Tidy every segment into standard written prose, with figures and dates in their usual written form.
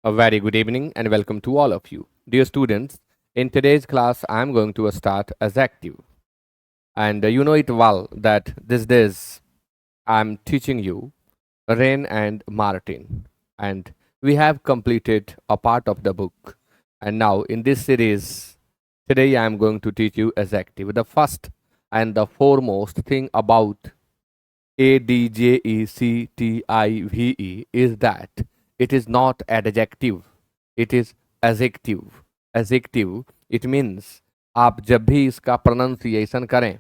A very good evening and welcome to all of you. Dear students, in today's class, I am going to start as active. And you know it well that these days I'm teaching you Rain and Martin. And we have completed a part of the book. And now in this series, today I am going to teach you as active. The first and the foremost thing about ADJECTIVE is that it is not adjective, it is adjective. Adjective, it means आप जब भी इसका pronunciation करें,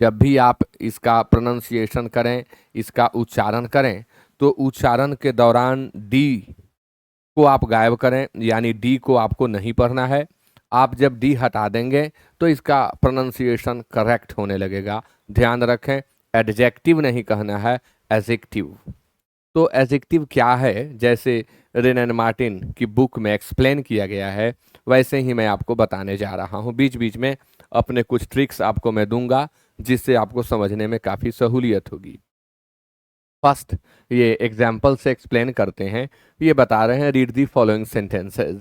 जब भी आप इसका pronunciation करें, इसका उच्चारण करें, तो उच्चारण के दौरान डी को आप गायब करें, यानी डी को आपको नहीं पढ़ना है। आप जब डी हटा देंगे तो इसका प्रोनाउंसिएशन करेक्ट होने लगेगा। ध्यान रखें, एडजेक्टिव नहीं कहना है, एडजेक्टिव। तो एडजेक्टिव क्या है, जैसे रेन एंड मार्टिन की बुक में एक्सप्लेन किया गया है, वैसे ही मैं आपको बताने जा रहा हूँ। बीच बीच में अपने कुछ ट्रिक्स आपको मैं दूंगा, जिससे आपको समझने में काफ़ी सहूलियत होगी। फर्स्ट, ये एग्जाम्पल से एक्सप्लेन करते हैं। ये बता रहे हैं, read the following sentences.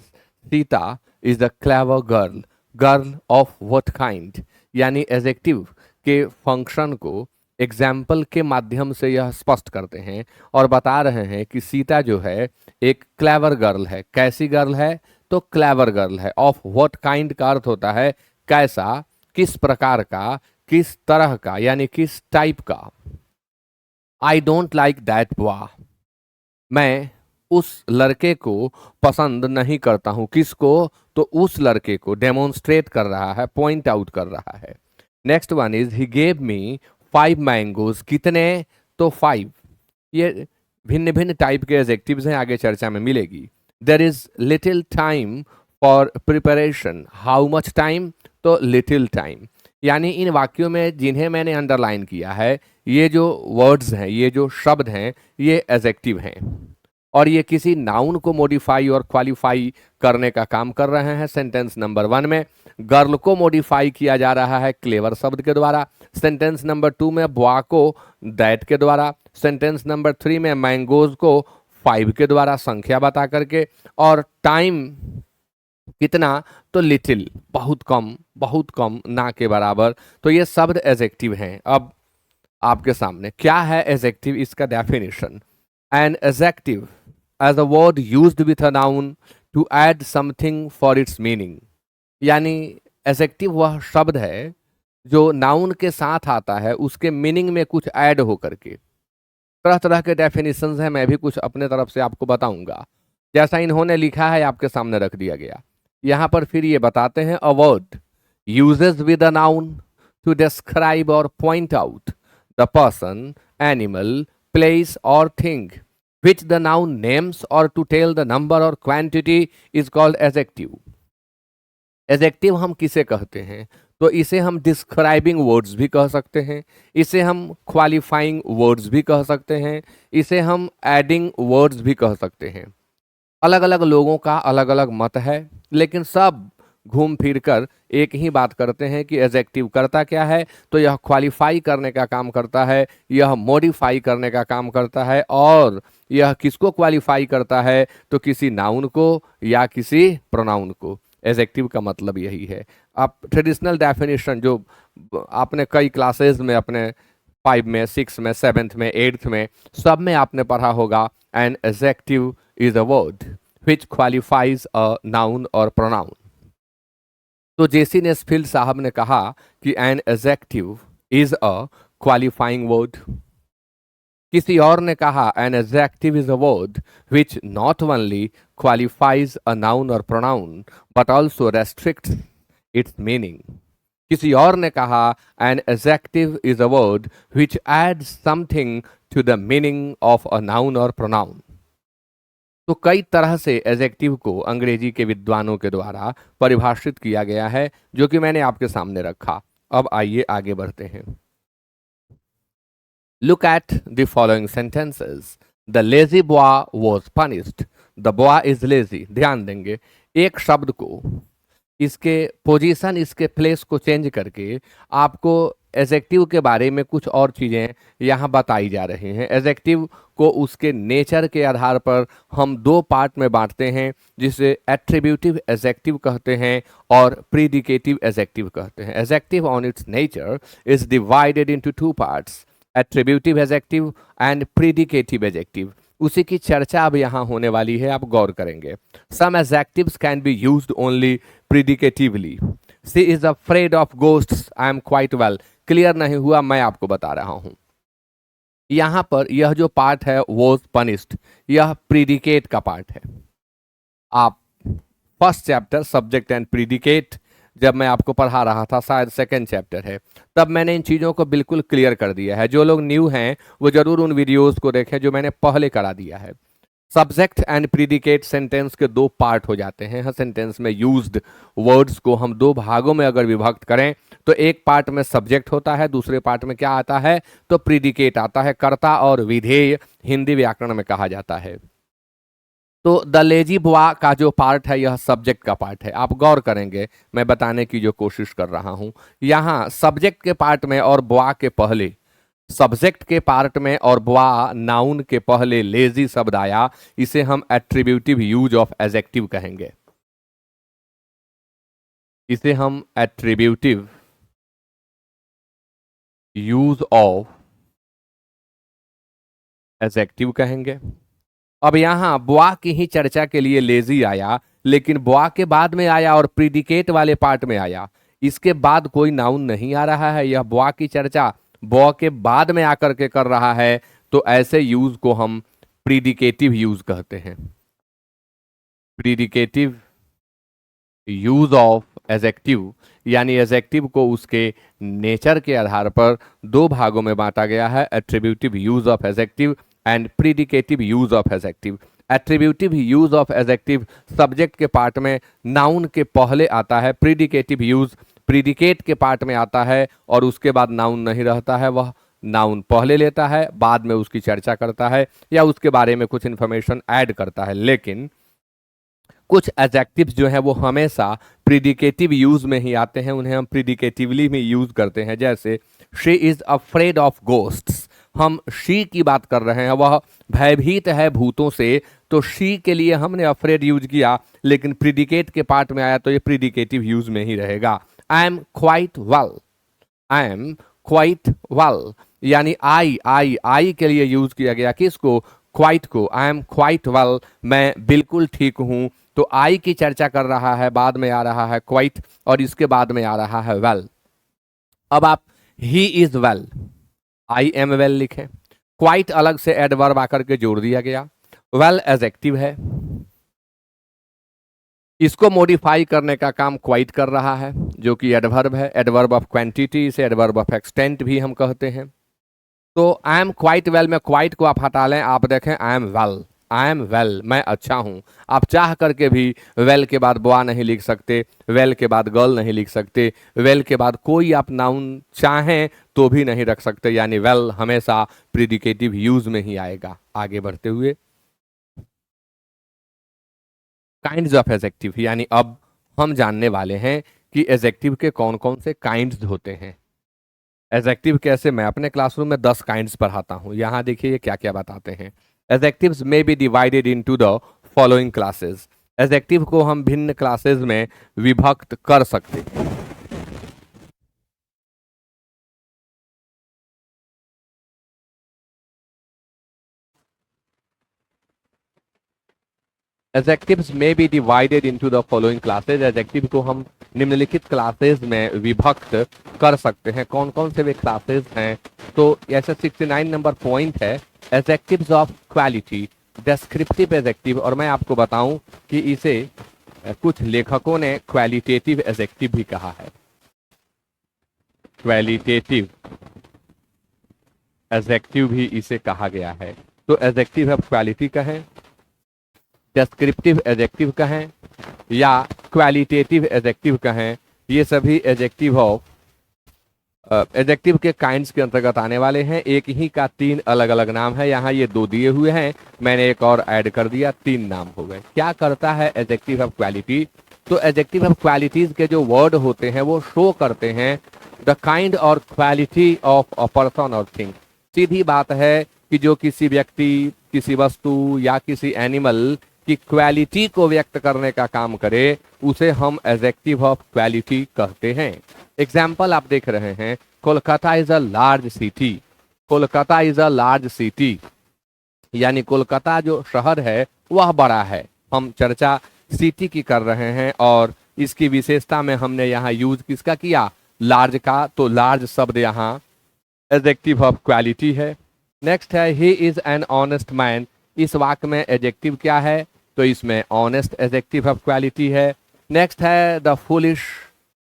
Sita is the clever girl. Girl of what kind, यानी एडजेक्टिव के फंक्शन को एग्जाम्पल के माध्यम से यह स्पष्ट करते हैं और बता रहे हैं कि सीता जो है एक क्लेवर गर्ल है। कैसी गर्ल है? तो क्लेवर गर्ल है। ऑफ व्हाट काइंड का अर्थ होता है कैसा, किस प्रकार का, किस तरह का, यानी किस टाइप का। I don't like that boy, मैं उस लड़के को पसंद नहीं करता हूं। किसको? तो उस लड़के को। डेमोन्स्ट्रेट कर रहा है, पॉइंट आउट कर रहा है। Next one is he gave me 5 mangoes. कितने? तो 5। ये भिन्न भिन्न टाइप के एडजेक्टिव्स हैं, आगे चर्चा में मिलेगी। There is little time for preparation. How much time? तो लिटिल टाइम। यानी इन वाक्यों में जिन्हें मैंने अंडरलाइन किया है, ये जो वर्ड्स हैं, ये जो शब्द हैं, ये एडजेक्टिव हैं और ये किसी नाउन को मॉडिफाई और क्वालिफाई करने का काम कर रहे हैं। सेंटेंस नंबर 1 में गर्ल को मॉडिफाई किया जा रहा है क्लेवर शब्द के द्वारा। सेंटेंस नंबर 2 में बॉय को दैट के द्वारा। सेंटेंस नंबर 3 में मैंगोज को 5 के द्वारा संख्या बता करके। और टाइम कितना? तो लिटिल, बहुत कम, ना के बराबर। तो ये शब्द एडजेक्टिव हैं। अब आपके सामने क्या है एडजेक्टिव, इसका definition. An adjective as a word used with a noun to add something for its meaning, यानी एडजेक्टिव वह शब्द है जो नाउन के साथ आता है, उसके मीनिंग में कुछ ऐड हो करके। तरह तरह के डेफिनेशंस हैं, मैं भी कुछ अपने तरफ से आपको बताऊंगा। जैसा इन्होंने लिखा है आपके सामने रख दिया गया। यहाँ पर फिर ये बताते हैं, a word uses with a noun to describe और point out the person, animal, place और thing which the noun names or to tell the number or quantity is called adjective. Adjective हम किसे कहते हैं? तो इसे हम डिस्क्राइबिंग वर्ड्स भी कह सकते हैं, इसे हम क्वालिफाइंग वर्ड्स भी कह सकते हैं, इसे हम एडिंग वर्ड्स भी कह सकते हैं। अलग अलग लोगों का अलग अलग मत है, लेकिन सब घूम फिर कर एक ही बात करते हैं कि एडजेक्टिव करता क्या है? तो यह क्वालिफाई करने का काम करता है, यह मॉडिफाई करने का काम करता है। और यह किसको क्वालिफाई करता है? तो किसी नाउन को या किसी प्रोनाउन को। एडजेक्टिव का मतलब यही है। आप ट्रेडिशनल डेफिनेशन जो आपने कई क्लासेस में, अपने 5 में, 6 में, 7th में, 8th में, सब में आपने पढ़ा होगा, an adjective is a word which qualifies a noun और प्रोनाउन। तो जेसी नेस्फील्ड साहब ने कहा कि an adjective is a qualifying word. किसी और ने कहा an adjective is a word which not only qualifies a noun और pronoun but also restrict its meaning. किसी और ने कहा an adjective is a word which adds something to the meaning of a noun और pronoun. तो कई तरह से एडजेक्टिव को अंग्रेजी के विद्वानों के द्वारा परिभाषित किया गया है, जो कि मैंने आपके सामने रखा। अब आइए आगे बढ़ते हैं। Look at the following sentences. The lazy boy was punished. The boy is lazy. ध्यान देंगे, एक शब्द को, इसके पोजीशन, इसके प्लेस को चेंज करके आपको एडजेक्टिव के बारे में कुछ और चीज़ें यहाँ बताई जा रही हैं। एडजेक्टिव को उसके नेचर के आधार पर हम दो पार्ट में बांटते हैं, जिसे एट्रीब्यूटिव एडजेक्टिव कहते हैं और प्रीडिकेटिव एडजेक्टिव कहते हैं। Adjective on its nature is divided into two parts, attributive adjective and predicative adjective. उसी की चर्चा अब यहाँ होने वाली है, आप गौर करेंगे। Some adjectives can be used only predicatively. She is afraid of ghosts, I am quite well. Clear नहीं हुआ, मैं आपको बता रहा हूं। यहां पर यह जो पार्ट है वॉज पनिश्ड, यह प्रीडिकेट का पार्ट है। आप first chapter subject and predicate जब मैं आपको पढ़ा रहा था, शायद सेकंड चैप्टर है, तब मैंने इन चीज़ों को बिल्कुल क्लियर कर दिया है। जो लोग न्यू हैं वो जरूर उन वीडियोस को देखें जो मैंने पहले करा दिया है। सब्जेक्ट एंड प्रीडिकेट सेंटेंस के दो पार्ट हो जाते हैं। हर सेंटेंस में यूज्ड वर्ड्स को हम दो भागों में अगर विभक्त करें तो एक पार्ट में सब्जेक्ट होता है, दूसरे पार्ट में क्या आता है तो प्रीडिकेट आता है। कर्ता और विधेय हिंदी व्याकरण में कहा जाता है। तो द लेजी बॉय का जो पार्ट है यह सब्जेक्ट का पार्ट है। आप गौर करेंगे, मैं बताने की जो कोशिश कर रहा हूं, यहां सब्जेक्ट के पार्ट में और बॉय के पहले, सब्जेक्ट के पार्ट में और बॉय नाउन के पहले लेजी शब्द आया, इसे हम एट्रीब्यूटिव यूज ऑफ एडजेक्टिव कहेंगे। इसे हम एट्रीब्यूटिव यूज ऑफ एडजेक्टिव कहेंगे। अब यहां बॉय की ही चर्चा के लिए लेजी आया, लेकिन बॉय के बाद में आया और प्रीडिकेट वाले पार्ट में आया। इसके बाद कोई नाउन नहीं आ रहा है, यह बॉय की चर्चा बॉय के बाद में आकर के कर रहा है, तो ऐसे यूज को हम प्रीडिकेटिव यूज कहते हैं। प्रीडिकेटिव यूज ऑफ एडजेक्टिव, यानी एडजेक्टिव को उसके नेचर के आधार पर दो भागों में बांटा गया है, attributive use of adjective and predicative use of adjective. Attributive use of adjective subject के पार्ट में नाउन के पहले आता है, प्रीडिकेटिव यूज प्रीडिकेट के पार्ट में आता है और उसके बाद नाउन नहीं रहता है, वह नाउन पहले लेता है, बाद में उसकी चर्चा करता है या उसके बारे में कुछ इंफॉर्मेशन ऐड करता है। लेकिन कुछ एडजेक्टिव्स जो हैं वो हमेशा प्रीडिकेटिव यूज में ही आते हैं, उन्हें हम प्रीडिकेटिवली में यूज करते हैं। जैसे she is afraid of ghosts, हम शी की बात कर रहे हैं, वह भयभीत है भूतों से, तो शी के लिए हमने अफ्रेड यूज किया, लेकिन प्रीडिकेट के पार्ट में आया तो ये प्रीडिकेटिव यूज में ही रहेगा। आई am quite well, I am quite well, यानी आई के लिए यूज किया गया, किसको, क्वाइट को। आई एम क्वाइट वेल, मैं बिल्कुल ठीक हूं, तो आई की चर्चा कर रहा है, बाद में आ रहा है क्वाइट और इसके बाद में आ रहा है वेल। अब आप he is well, I am well लिखें, क्वाइट अलग से एडवर्ब आकर के जोड़ दिया गया, वेल एडजेक्टिव है, इसको मॉडिफाई करने का काम क्वाइट कर रहा है जो कि एडवर्ब है, एडवर्ब ऑफ क्वांटिटी, इसे एडवर्ब ऑफ एक्सटेंट भी हम कहते हैं। तो आई एम क्वाइट वेल में क्वाइट को आप हटा लें, आप देखें I am well, I am well, मैं अच्छा हूं। आप चाह करके भी वेल के बाद बॉय नहीं लिख सकते, वेल के बाद गर्ल नहीं लिख सकते, वेल के बाद कोई आप नाउन चाहें तो भी नहीं रख सकते, यानी वेल हमेशा प्रीडिकेटिव यूज में ही आएगा। आगे बढ़ते हुए काइंड्स ऑफ एडजेक्टिव, यानी अब हम जानने वाले हैं कि एडजेक्टिव के कौन कौन से काइंड्स होते हैं। एडजेक्टिव कैसे, मैं अपने क्लासरूम में 10 काइंड्स पढ़ाता हूं, यहां देखिए ये क्या क्या बताते हैं। Adjectives may be divided into the following classes, adjective को हम भिन्न क्लासेस में विभक्त कर सकते हैं। Adjectives may be divided into the following classes, adjective को हम निम्नलिखित क्लासेस में विभक्त कर सकते हैं। कौन कौन से वे क्लासेस हैं, तो ऐसा 69 नंबर पॉइंट है, adjectives of quality, descriptive adjective, और मैं आपको बताऊं कि इसे कुछ लेखकों ने क्वालिटेटिव एडजेक्टिव भी कहा है। क्वालिटेटिव एडजेक्टिव भी इसे कहा गया है। तो एडजेक्टिव ऑफ क्वालिटी कहें, डेस्क्रिप्टिव एडजेक्टिव कहें या क्वालिटेटिव एडजेक्टिव कहें, ये सभी एडजेक्टिव ऑफ एडजेक्टिव के काइंड्स के अंतर्गत आने वाले हैं। एक ही का 3 अलग अलग नाम है, यहाँ ये 2 दिए हुए हैं, मैंने एक और ऐड कर दिया, 3 नाम हो गए। क्या करता है एडजेक्टिव ऑफ क्वालिटी, तो एडजेक्टिव ऑफ क्वालिटीज के जो वर्ड होते हैं वो शो करते हैं द काइंड और क्वालिटी ऑफ अ पर्सन और थिंग। सीधी बात है कि जो किसी व्यक्ति, किसी वस्तु या किसी एनिमल की क्वालिटी को व्यक्त करने का काम करे उसे हम एडजेक्टिव ऑफ क्वालिटी कहते हैं। एग्जाम्पल आप देख रहे हैं, Kolkata is a large city. Kolkata is a large city यानी कोलकाता जो शहर है वह बड़ा है। हम चर्चा सिटी की कर रहे हैं और इसकी विशेषता में हमने यहाँ यूज किसका किया, लार्ज का। तो लार्ज शब्द यहाँ एडजेक्टिव ऑफ क्वालिटी है। नेक्स्ट है he is an honest man. इस वाक्य में एडजेक्टिव क्या है, तो इसमें ऑनेस्ट एडजेक्टिव ऑफ क्वालिटी है। नेक्स्ट है the foolish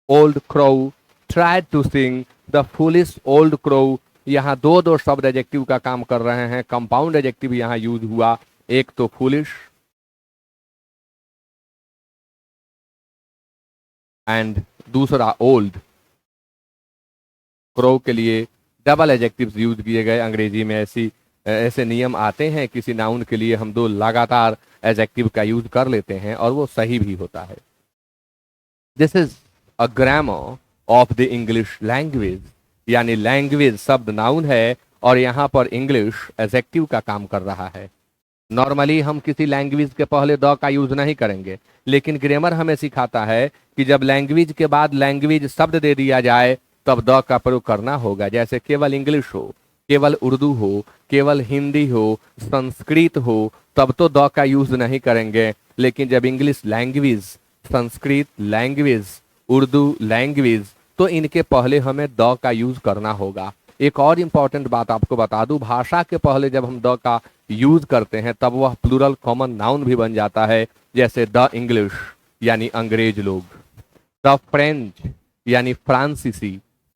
old crow tried to sing. The foolish old crow, यहाँ दो दो शब्द एडजेक्टिव का काम कर रहे हैं, कंपाउंड एडजेक्टिव यहाँ यूज हुआ। एक तो फुलिश एंड दूसरा ओल्ड। क्रो के लिए डबल एडजेक्टिव्स यूज किए गए। अंग्रेजी में ऐसे नियम आते हैं, किसी नाउन के लिए हम दो लगातार एडजेक्टिव का यूज कर लेते हैं और वो सही भी होता है। This is a grammar of the English language, यानी लैंग्वेज शब्द नाउन है और यहाँ पर इंग्लिश एडजेक्टिव का काम कर रहा है। नॉर्मली हम किसी लैंग्वेज के पहले द का यूज नहीं करेंगे, लेकिन ग्रामर हमें सिखाता है कि जब लैंग्वेज के बाद लैंग्वेज शब्द दे दिया जाए तब द का प्रयोग करना होगा। जैसे केवल इंग्लिश हो, केवल उर्दू हो, केवल हिंदी हो, संस्कृत हो, तब तो द का यूज नहीं करेंगे। लेकिन जब English language, Sanskrit language, Urdu language, तो इनके पहले हमें द का यूज करना होगा। एक और इंपॉर्टेंट बात आपको बता दूं, भाषा के पहले जब हम द का यूज करते हैं तब वह प्लूरल कॉमन नाउन भी बन जाता है। जैसे द इंग्लिश यानी अंग्रेज लोग, द फ्रेंच यानी फ्रांसीसी,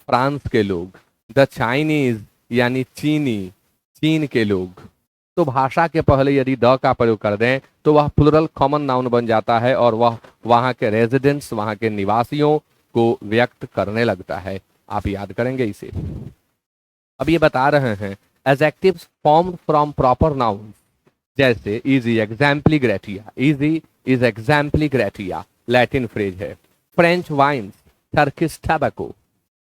फ्रांस के लोग, द चाइनीज यानी चीनी, चीन के लोग। तो भाषा के पहले यदि द का प्रयोग कर दें तो वह प्लूरल कॉमन नाउन बन जाता है और वह वहां के रेजिडेंट्स, वहां के निवासियों को व्यक्त करने लगता है। आप याद करेंगे इसे। अब ये बता रहे हैं adjectives formed from proper noun, जैसे इजी एग्जाम्पली ग्रेटिया। इजी इज एग्जाम्पली ग्रेटिया लैटिन फ्रेज है। French wines, Turkish tobacco,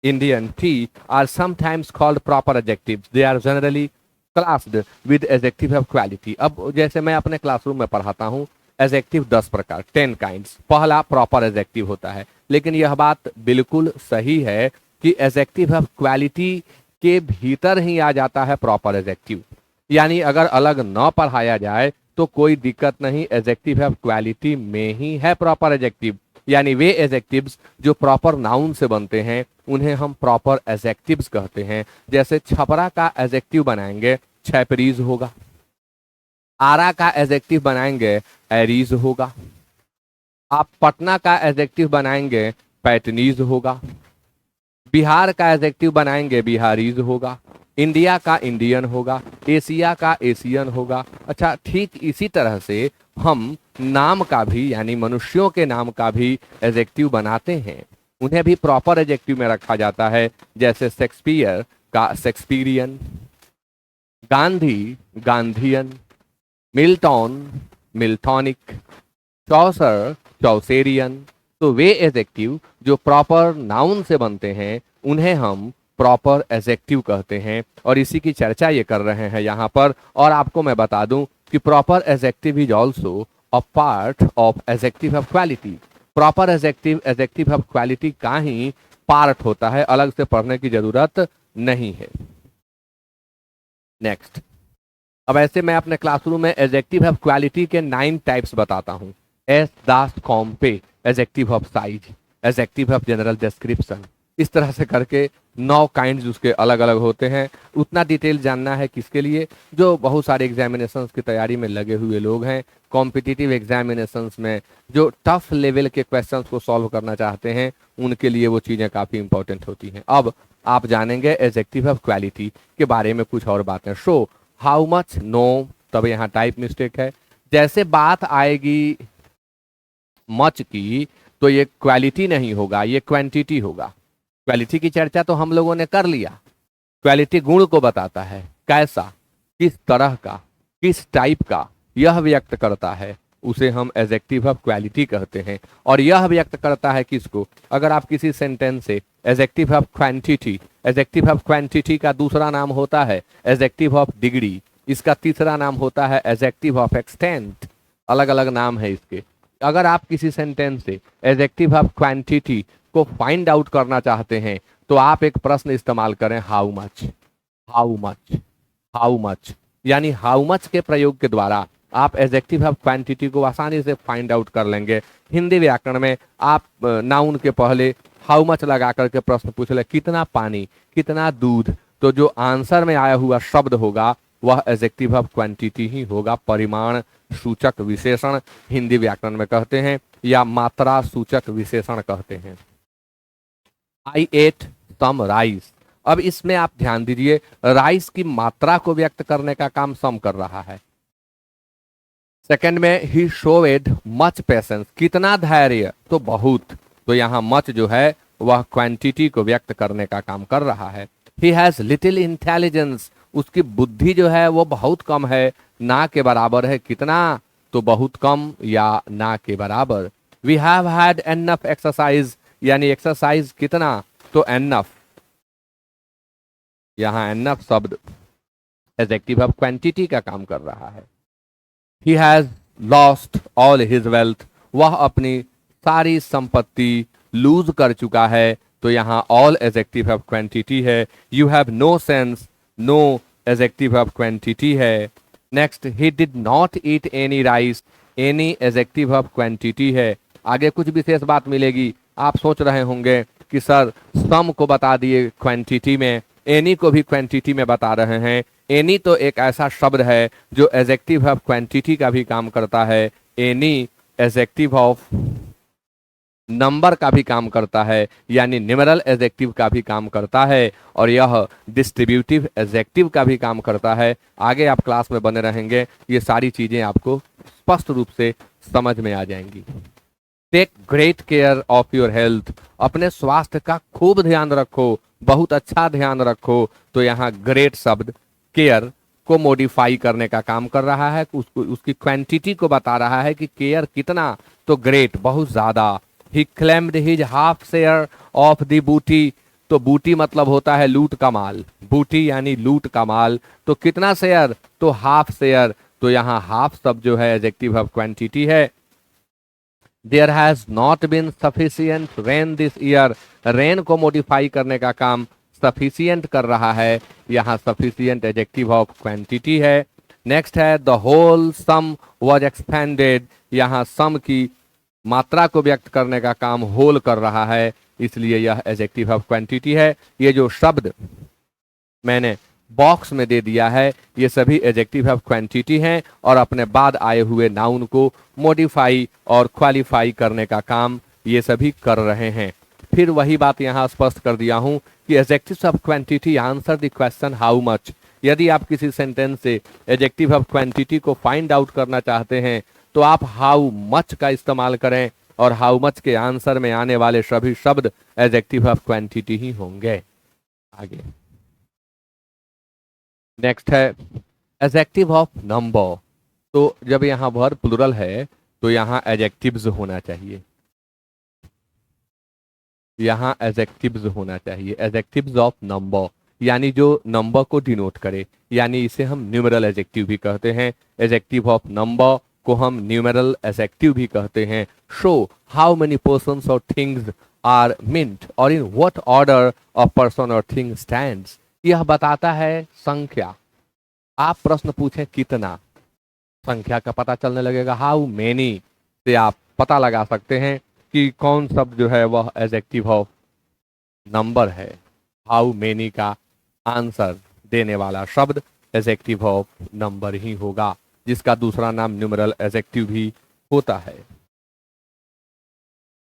Indian tea are sometimes called proper adjectives. They are generally classed with adjective of quality. अब जैसे मैं अपने क्लासरूम में पढ़ाता हूँ, एडजेक्टिव 10 प्रकार, 10 काइंड्स। पहला प्रॉपर एडजेक्टिव होता है, लेकिन यह बात बिल्कुल सही है कि एडजेक्टिव ऑफ क्वालिटी के भीतर ही आ जाता है प्रॉपर एडजेक्टिव। यानी अगर अलग न पढ़ाया जाए तो कोई दिक्कत नहीं, एडजेक्टिव ऑफ क्वालिटी में ही है प्रॉपर एडजेक्टिव। यानी वे एडजेक्टिव्स जो प्रॉपर नाउन से बनते हैं उन्हें हम प्रॉपर एडजेक्टिव्स कहते हैं। जैसे छपरा का एडजेक्टिव बनाएंगे छपरीज होगा, आरा का एडजेक्टिव बनाएंगे एरीज होगा, आप पटना का एडजेक्टिव बनाएंगे पैटनीज होगा, बिहार का एडजेक्टिव बनाएंगे बिहारीज होगा, इंडिया का इंडियन होगा, एशिया का एशियन होगा। अच्छा, ठीक इसी तरह से हम नाम का भी, यानी मनुष्यों के नाम का भी एडजेक्टिव बनाते हैं, उन्हें भी प्रॉपर एडजेक्टिव में रखा जाता है। जैसे शेक्सपियर का शेक्सपियरियन, गांधी गांधीयन, मिल्टन मिल्टॉनिक, चौसर चौसेरियन। तो वे एडजेक्टिव जो प्रॉपर नाउन से बनते हैं उन्हें हम प्रॉपर एडजेक्टिव कहते हैं और इसी की चर्चा ये कर रहे हैं यहाँ पर। और आपको मैं बता दूं कि proper adjective is also a part of adjective of quality. Proper adjective adjective of quality का ही पार्ट होता है, अलग से पढ़ने की जरूरत नहीं है। नेक्स्ट, अब ऐसे मैं अपने क्लासरूम में एडजेक्टिव ऑफ क्वालिटी के 9 टाइप्स बताता हूँ। एस दास कॉम्पे, adjective of size, adjective of general description, इस तरह से करके 9 काइंड्स उसके अलग अलग होते हैं। उतना डिटेल जानना है किसके लिए, जो बहुत सारे एग्जामिनेशंस की तैयारी में लगे हुए लोग हैं, कॉम्पिटिटिव एग्जामिनेशंस में जो टफ लेवल के क्वेश्चंस को सॉल्व करना चाहते हैं, उनके लिए वो चीज़ें काफ़ी इंपॉर्टेंट होती हैं। अब आप जानेंगे एडजेक्टिव ऑफ क्वालिटी के बारे में कुछ और बातें। शो हाउ मच, नो, तब यहाँ टाइप मिस्टेक है। जैसे बात आएगी मच की तो ये क्वालिटी नहीं होगा, ये क्वांटिटी होगा। क्वालिटी की चर्चा तो हम लोगों ने कर लिया। क्वालिटी गुण को बताता है, कैसा, किस तरह का, किस टाइप का, यह व्यक्त करता है। उसे हम एडजेक्टिव ऑफ क्वालिटी कहते हैं। और यह व्यक्त करता है किसको, अगर आप किसी सेंटेंस से adjective of quantity, adjective of quantity का दूसरा नाम होता है एडजेक्टिव ऑफ डिग्री, इसका तीसरा नाम होता है एडजेक्टिव ऑफ एक्सटेंट, अलग अलग नाम है इसके। अगर आप किसी सेंटेंस से एडजेक्टिव ऑफ क्वांटिटी को फाइंड आउट करना चाहते हैं तो आप एक प्रश्न इस्तेमाल करें, how much, how much, how much, यानी हाउ मच के प्रयोग के द्वारा आप एडजेक्टिव ऑफ क्वांटिटी को आसानी से फाइंड आउट कर लेंगे। हिंदी व्याकरण में आप नाउन के पहले हाउ मच लगा करके प्रश्न पूछ ले, कितना पानी, कितना दूध, तो जो आंसर में आया हुआ शब्द होगा वह एडजेक्टिव ऑफ क्वांटिटी ही होगा। परिमाण सूचक विशेषण हिंदी व्याकरण में कहते हैं, या मात्रा सूचक विशेषण कहते हैं। आई एट सम राइस, अब इसमें आप ध्यान दीजिए, राइस की मात्रा को व्यक्त करने का काम सम कर रहा है। सेकंड में ही शोवेड मच पेशेंस, कितना धैर्य, तो बहुत, तो यहां मच जो है वह क्वांटिटी को व्यक्त करने का काम कर रहा है। ही हैज लिटिल इंटेलिजेंस, उसकी बुद्धि जो है वो बहुत कम है, ना के बराबर है, कितना, तो बहुत कम या ना के बराबर। We have had enough exercise, यानी एक्सरसाइज कितना, तो एनफ, यहां एनफ शब्द एडजेक्टिव ऑफ क्वांटिटी का काम कर रहा है। He has lost all his wealth, वह अपनी सारी संपत्ति लूज कर चुका है, तो यहां ऑल एडजेक्टिव ऑफ क्वांटिटी है। You have no sense, no adjective of quantity है। Next, he did not eat any rice, any adjective of quantity है। आगे कुछ विशेष बात मिलेगी, आप सोच रहे होंगे कि सर सम को बता दिए क्वांटिटी में, एनी को भी क्वांटिटी में बता रहे हैं। एनी तो एक ऐसा शब्द है जो एडजेक्टिव ऑफ क्वांटिटी का भी काम करता है। एनी एडजेक्टिव ऑफ नंबर का भी काम करता है, यानी न्यूमेरल एडजेक्टिव का भी काम करता है, और यह डिस्ट्रीब्यूटिव एडजेक्टिव का भी काम करता है। आगे आप क्लास में बने रहेंगे, ये सारी चीजें आपको स्पष्ट रूप से समझ में आ जाएंगी। Take great care of your health, अपने स्वास्थ्य का खूब ध्यान रखो, बहुत अच्छा ध्यान रखो, तो यहाँ ग्रेट शब्द केयर को मॉडिफाई करने का काम कर रहा है, उसकी क्वांटिटी को बता रहा है कि केयर कितना, तो ग्रेट बहुत ज्यादा। He claimed his half share of the booty, तो बूटी मतलब होता है लूट का माल, बूटी यानी लूट का माल, तो कितना शेयर, तो हाफ शेयर, तो यहाँ हाफ शब्द जो है एडजेक्टिव ऑफ क्वांटिटी है। There has not been sufficient rain this year, rain को मॉडिफाई करने का काम सफिशिएंट कर रहा है, यहाँ सफिशिएंट एडजेक्टिव ऑफ क्वांटिटी है। नेक्स्ट है the whole sum was expended, यहाँ सम की मात्रा को व्यक्त करने का काम होल कर रहा है, इसलिए यह एडजेक्टिव ऑफ क्वांटिटी है। ये जो शब्द मैंने बॉक्स में दे दिया है ये सभी एडजेक्टिव ऑफ क्वांटिटी हैं और अपने बाद आए हुए नाउन को मॉडिफाई और क्वालिफाई करने का काम ये सभी कर रहे हैं। फिर वही बात यहाँ स्पष्ट कर दिया हूँ कि adjectives of quantity answer the question how much. यदि आप किसी सेंटेंस से एडजेक्टिव ऑफ क्वांटिटी को फाइंड आउट करना चाहते हैं तो आप हाउ मच का इस्तेमाल करें और हाउ मच के आंसर में आने वाले सभी शब्द एडजेक्टिव ऑफ क्वांटिटी ही होंगे। आगे नेक्स्ट है एडजेक्टिव ऑफ नंबर। तो जब यहाँ वर्ब प्लुरल है तो यहाँ एडजेक्टिव्स होना चाहिए, यहाँ एडजेक्टिव्स होना चाहिए, एडजेक्टिव्स ऑफ नंबर, यानी जो नंबर को डिनोट करे, यानी इसे हम न्यूमेरल एडजेक्टिव भी कहते हैं। एडजेक्टिव ऑफ नंबर को हम न्यूमेरल एडजेक्टिव भी कहते हैं। शो हाउ मेनी पर्सन्स और थिंग्स आर मिंट और in what order a person और थिंग स्टैंड्स, यह बताता है संख्या। आप प्रश्न पूछें कितना, संख्या का पता चलने लगेगा। हाउ मेनी से आप पता लगा सकते हैं कि कौन शब्द जो है वह एडजेक्टिव ऑफ नंबर है। हाउ मेनी का आंसर देने वाला शब्द एडजेक्टिव ऑफ नंबर ही होगा, जिसका दूसरा नाम न्यूमेरल एडजेक्टिव भी होता है।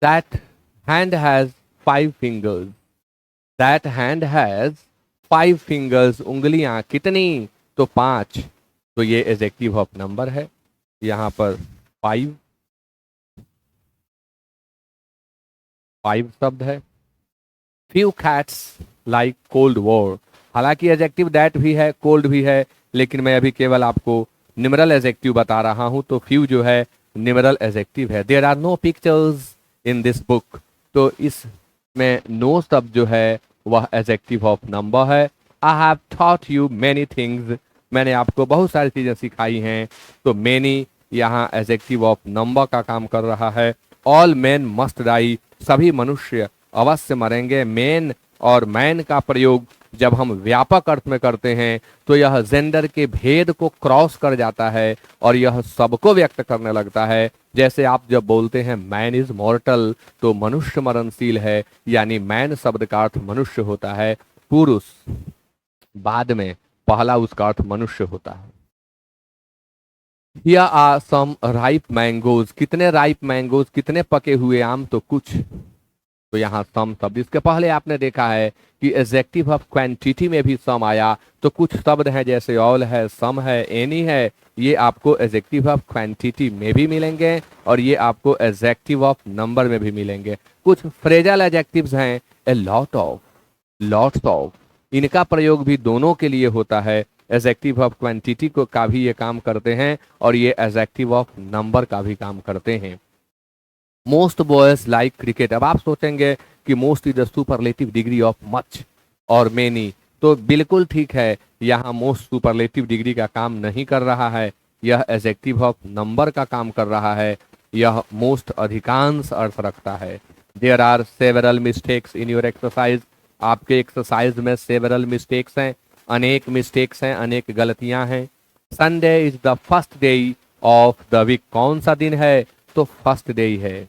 That hand has 5 fingers, that hand has 5 fingers, उंगलियां कितनी, तो 5, तो ये एडजेक्टिव ऑफ नंबर है। यहां पर 5 शब्द है। Few cats like cold war, हालांकि एडजेक्टिव दैट भी है, कोल्ड भी है, लेकिन मैं अभी केवल आपको न्यूमेरल एडजेक्टिव बता रहा हूं। तो फ्यू जो है न्यूमेरल एडजेक्टिव है। There are no pictures in this book, तो इसमें नो शब्द जो है वह एडजेक्टिव ऑफ नंबर है। I have thought you many things, मैंने आपको बहुत सारी चीज़ें सिखाई हैं, तो मैनी यहाँ एडजेक्टिव ऑफ नंबर का काम कर रहा है। ऑल मैन मस्ट डाई, सभी मनुष्य अवश्य मरेंगे। मैन और मैन का प्रयोग जब हम व्यापक अर्थ में करते हैं तो यह जेंडर के भेद को क्रॉस कर जाता है और यह सबको व्यक्त करने लगता है। जैसे आप जब बोलते हैं मैन इज मॉर्टल, तो मनुष्य मरणशील है, यानी मैन शब्द का अर्थ मनुष्य होता है, पुरुष बाद में पहला उसका अर्थ मनुष्य होता है। Here are some ripe mangoes, कितने राइप मैंगोज, कितने पके हुए आम, तो कुछ, तो यहाँ सम शब्द, इसके पहले आपने देखा है कि एडजेक्टिव ऑफ क्वांटिटी में भी सम आया, तो कुछ शब्द हैं जैसे ऑल है, सम है, एनी है, ये आपको एडजेक्टिव ऑफ क्वांटिटी में भी मिलेंगे और ये आपको एडजेक्टिव ऑफ नंबर में भी मिलेंगे। कुछ फ्रेजल एडजेक्टिव्स हैं, a lot of, lots of, इनका प्रयोग भी दोनों के लिए होता है। एडजेक्टिव ऑफ क्वांटिटी को का भी ये काम करते हैं और ये एडजेक्टिव ऑफ नंबर का भी काम करते हैं। मोस्ट बॉयज लाइक क्रिकेट, अब आप सोचेंगे कि most is the superlative degree of much और मेनी, तो बिल्कुल ठीक है, यहाँ मोस्ट सुपरलेटिव डिग्री का काम नहीं कर रहा है, यह एडजेक्टिव ऑफ नंबर का काम कर रहा है, यह मोस्ट अधिकांश अर्थ रखता है। There are several mistakes in your exercise, आपके एक्सरसाइज में सेवरल मिस्टेक्स हैं, अनेक मिस्टेक्स हैं, अनेक गलतियां हैं। Sunday is the first day of the week, कौन सा दिन है, तो फर्स्ट डे है।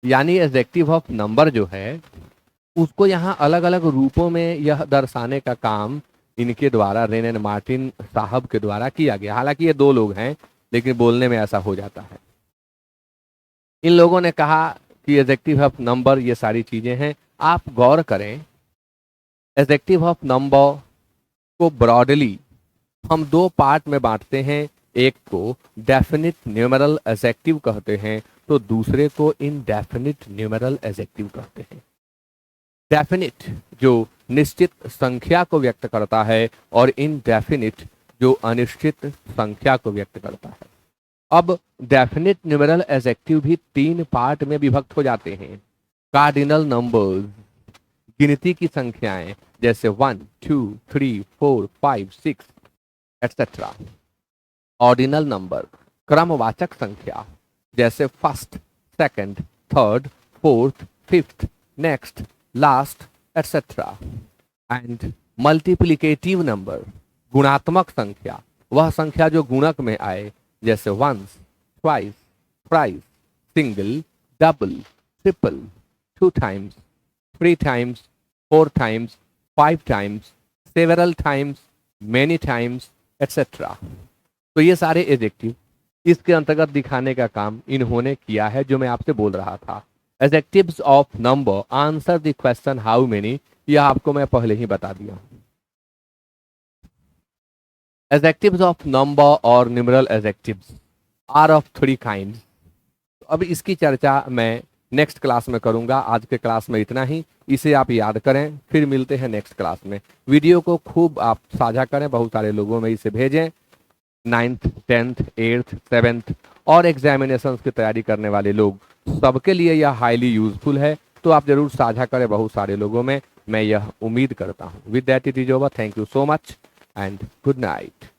यानी एडजेक्टिव ऑफ नंबर जो है उसको यहाँ अलग अलग रूपों में यह दर्शाने का काम इनके द्वारा, रेन एंड मार्टिन साहब के द्वारा किया गया। हालांकि ये दो लोग हैं लेकिन बोलने में ऐसा हो जाता है। इन लोगों ने कहा कि एडजेक्टिव ऑफ नंबर ये सारी चीजें हैं। आप गौर करें, एडजेक्टिव ऑफ नंबर को ब्रॉडली हम दो पार्ट में बांटते हैं, एक को डेफिनिट न्यूमेरल एडजेक्टिव कहते हैं तो दूसरे को इनडेफिनिट न्यूमेरल एडजेक्टिव कहते हैं। डेफिनिट जो निश्चित संख्या को व्यक्त करता है और इनडेफिनिट जो अनिश्चित संख्या को व्यक्त करता है। अब डेफिनिट न्यूमेरल एडजेक्टिव भी तीन पार्ट में विभक्त हो जाते हैं। कार्डिनल नंबर्स, गिनती की संख्याएं जैसे 1 2 3 4 5 6 एटसेट्रा। ऑर्डिनल नंबर, क्रमवाचक संख्या जैसे first, second, third, fourth, fifth, next, last etcetera. And multiplicative number, गुणात्मक संख्या, वह संख्या जो गुणक में आए जैसे once, twice, thrice, single, double, triple, 2 times, 3 times, 4 times, 5 times, several times, many times etcetera. तो ये सारे एडजेक्टिव इसके अंतर्गत दिखाने का काम इन्होंने किया है जो मैं आपसे बोल रहा था। Adjectives of number answer the question how many, यह आपको मैं पहले ही बता दिया। एडजेक्टिव्स ऑफ नंबर और numeral adjectives are of 3 kinds. अब इसकी चर्चा मैं नेक्स्ट क्लास में करूंगा। आज के क्लास में इतना ही, इसे आप याद करें, फिर मिलते हैं नेक्स्ट क्लास में। वीडियो को खूब आप साझा करें, बहुत सारे लोगों में इसे भेजें। 9th 10th 8th 7th और एग्जामिनेशंस की तैयारी करने वाले लोग, सबके लिए यह हाईली यूजफुल है, तो आप जरूर साझा करें बहुत सारे लोगों में, मैं यह उम्मीद करता हूँ। With that it is over, thank you so much and good night.